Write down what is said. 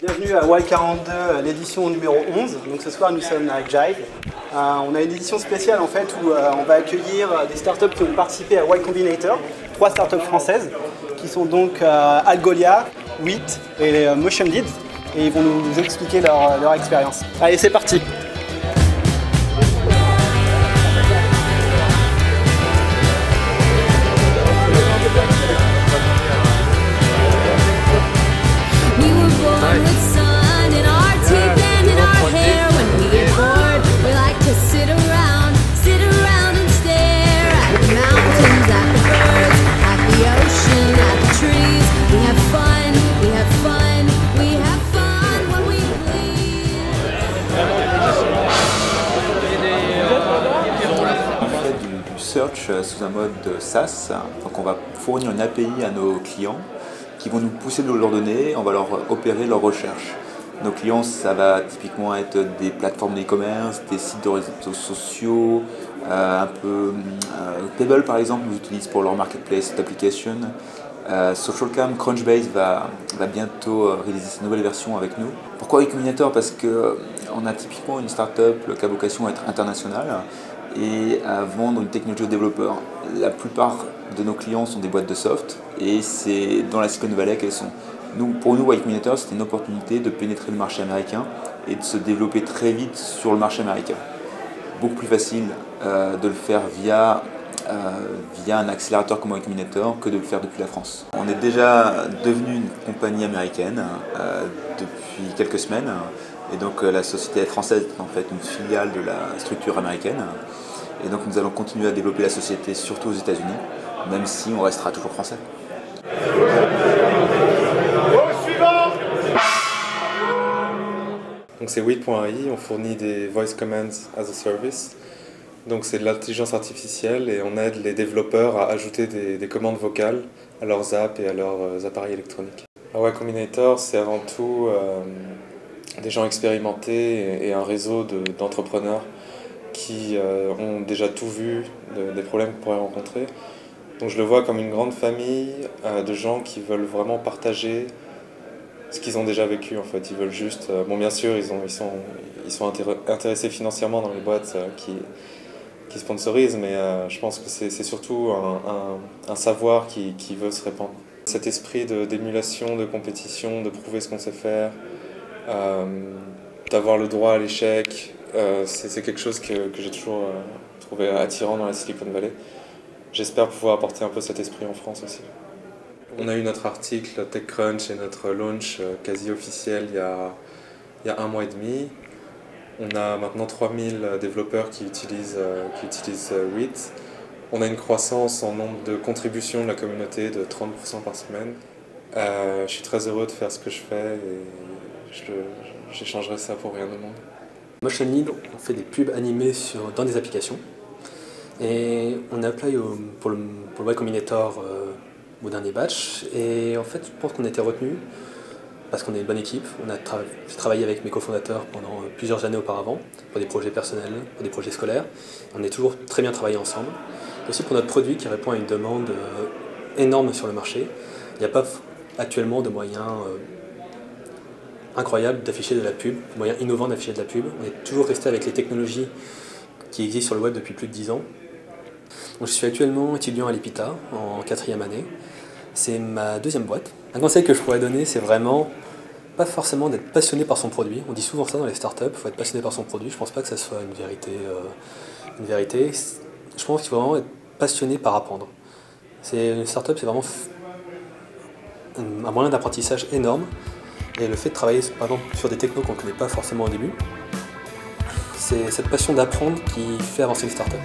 Bienvenue à Y42, l'édition numéro 11. Donc ce soir nous sommes à Jive. On a une édition spéciale en fait où on va accueillir des startups qui ont participé à Y Combinator, 3 startups françaises qui sont donc Algolia, WIT et Motion Lead, et ils vont nous expliquer leur expérience. Allez, c'est parti. Search sous un mode SaaS, donc on va fournir une API à nos clients qui vont nous pousser de leurs données, on va leur opérer leur recherche. Nos clients, ça va typiquement être des plateformes d'e-commerce, des sites de réseaux sociaux, un peu Pebble par exemple nous utilise pour leur marketplace d'application. Socialcam, Crunchbase va bientôt réaliser sa nouvelle version avec nous. Pourquoi Y Combinator? Parce qu'on a typiquement une startup qui a vocation à être internationale et à vendre une technologie aux développeurs. La plupart de nos clients sont des boîtes de soft et c'est dans la Silicon Valley qu'elles sont. Pour nous, Y Combinator, c'était une opportunité de pénétrer le marché américain et de se développer très vite sur le marché américain. Beaucoup plus facile de le faire via un accélérateur comme Y Combinator que de le faire depuis la France. On est déjà devenu une compagnie américaine depuis quelques semaines. Et donc la société est française est en fait une filiale de la structure américaine. Et donc nous allons continuer à développer la société surtout aux États-Unis, même si on restera toujours français. Donc c'est WIT.ai, on fournit des Voice Commands as a Service. Donc c'est de l'intelligence artificielle et on aide les développeurs à ajouter des commandes vocales à leurs apps et à leurs appareils électroniques. Y Combinator, c'est avant tout des gens expérimentés et un réseau d'entrepreneurs qui ont déjà tout vu des problèmes qu'on pourrait rencontrer. Donc je le vois comme une grande famille de gens qui veulent vraiment partager ce qu'ils ont déjà vécu en fait. Ils veulent juste, bon bien sûr ils sont intéressés financièrement dans les boîtes qui sponsorisent, mais je pense que c'est surtout un savoir qui veut se répandre. Cet esprit d'émulation, de compétition, de prouver ce qu'on sait faire, d'avoir le droit à l'échec, c'est quelque chose que j'ai toujours trouvé attirant dans la Silicon Valley. J'espère pouvoir apporter un peu cet esprit en France aussi. On a eu notre article TechCrunch et notre launch quasi officiel il y a 1 mois et demi. On a maintenant 3000 développeurs qui utilisent WIT. On a une croissance en nombre de contributions de la communauté de 30% par semaine. Je suis très heureux de faire ce que je fais et j'échangerai ça pour rien au monde. Motion Lead, on fait des pubs animées dans des applications. Et on a appelé pour le Y Combinator au dernier batch. Et en fait, je pense qu'on a été retenu parce qu'on est une bonne équipe. J'ai travaillé avec mes cofondateurs pendant plusieurs années auparavant, pour des projets personnels, pour des projets scolaires. On est toujours très bien travaillé ensemble. Et aussi pour notre produit qui répond à une demande énorme sur le marché. Il n'y a pas actuellement de moyens incroyables d'afficher de la pub, de moyens innovants d'afficher de la pub. On est toujours resté avec les technologies qui existent sur le web depuis plus de 10 ans. Donc, je suis actuellement étudiant à l'EPITA en 4e année. C'est ma 2e boîte. Un conseil que je pourrais donner, c'est vraiment pas forcément d'être passionné par son produit. On dit souvent ça dans les startups, il faut être passionné par son produit. Je pense pas que ça soit une vérité. Je pense qu'il faut vraiment être passionné par apprendre. Une startup, c'est vraiment un moyen d'apprentissage énorme. Et le fait de travailler par exemple sur des technos qu'on ne connaît pas forcément au début, c'est cette passion d'apprendre qui fait avancer les startups.